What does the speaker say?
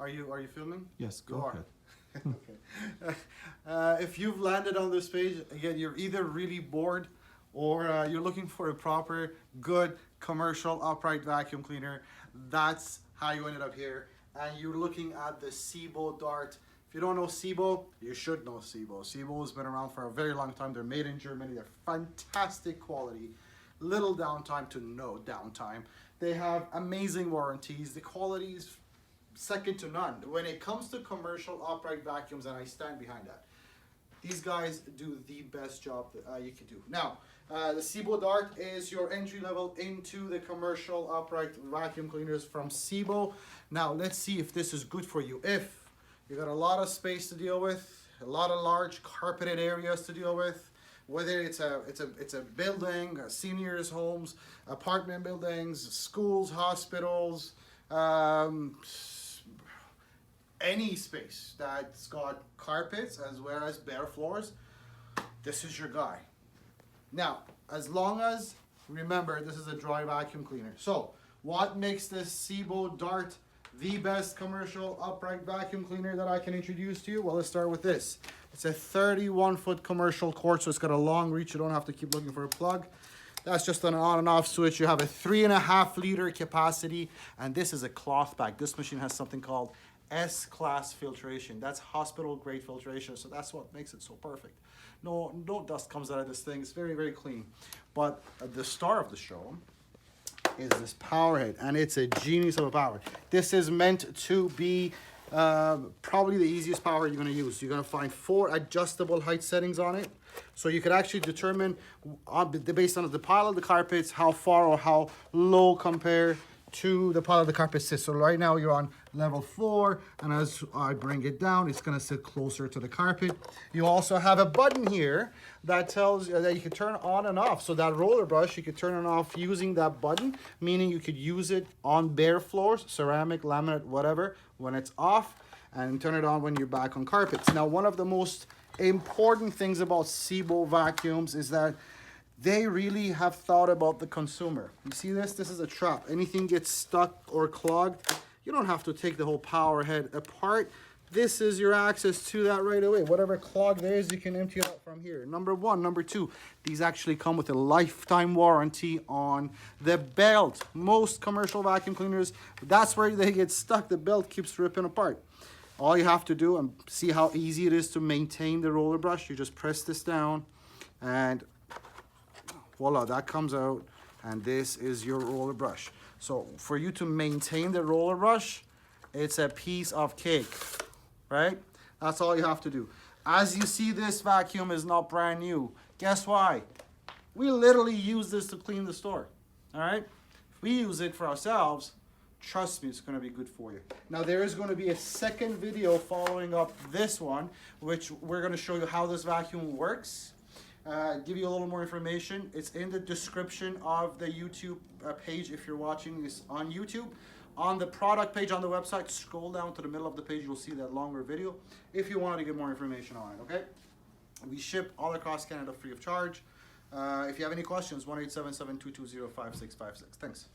Are you filming? Yes, You go are. ahead. Okay. If you've landed on this page, again, you're either really bored or you're looking for a proper, good, commercial upright vacuum cleaner. That's how you ended up here. And you're looking at the SEBO Dart. If you don't know SEBO, you should know SEBO. SEBO has been around for a very long time. They're made in Germany. They're fantastic quality. Little downtime to no downtime. They have amazing warranties. The quality is second to none. When it comes to commercial upright vacuums, and I stand behind that, these guys do the best job that you can do. Now, the SEBO Dart is your entry level into the commercial upright vacuum cleaners from SEBO. Now, let's see if this is good for you. If you got a lot of space to deal with, a lot of large carpeted areas to deal with, whether it's a building, seniors' homes, apartment buildings, schools, hospitals, any space that's got carpets as well as bare floors, this is your guy. Now, as long as, remember, this is a dry vacuum cleaner. So, what makes this SEBO Dart the best commercial upright vacuum cleaner that I can introduce to you? Well, let's start with this. It's a 31-foot commercial cord, so it's got a long reach. You don't have to keep looking for a plug. That's just an on and off switch. You have a 3.5 liter capacity, and this is a cloth bag. This machine has something called S-class filtration. That's hospital grade filtration, so that's what makes it so perfect. No dust comes out of this thing. It's very, very clean. But the star of the show is this Powerhead, and it's a genius of a power. This is meant to be probably the easiest power you're going to use. You're going to find 4 adjustable height settings on it, so you could actually determine based on the pile of the carpets how far or how low compare to the pile of the carpet sits. So right now you're on level 4, and as I bring it down, it's going to sit closer to the carpet. You also have a button here that tells you that you can turn on and off. So that roller brush, you could turn it off using that button, meaning you could use it on bare floors, ceramic, laminate, whatever, when it's off, and turn it on when you're back on carpets. Now, one of the most important things about SEBO vacuums is that they really have thought about the consumer. You see this? This is a trap. Anything gets stuck or clogged, you don't have to take the whole Powerhead apart. This is your access to that right away. Whatever clog there is, you can empty it out from here. Number 1. Number 2, these actually come with a lifetime warranty on the belt. Most commercial vacuum cleaners, that's where they get stuck. The belt keeps ripping apart. All you have to do, and see how easy it is to maintain the roller brush, you just press this down, and voila, that comes out, and this is your roller brush. So for you to maintain the roller brush, it's a piece of cake, right? That's all you have to do. As you see, this vacuum is not brand new. Guess why? We literally use this to clean the store, all right? If we use it for ourselves, trust me, it's going to be good for you. Now, there is going to be a second video following up this one, which we're going to show you how this vacuum works. Give you a little more information. It's in the description of the YouTube page if you're watching this on YouTube. On the product page on the website, scroll down to the middle of the page, you'll see that longer video if you wanted to get more information on it, okay? We ship all across Canada free of charge. If you have any questions, 1-877-220-5656. Thanks.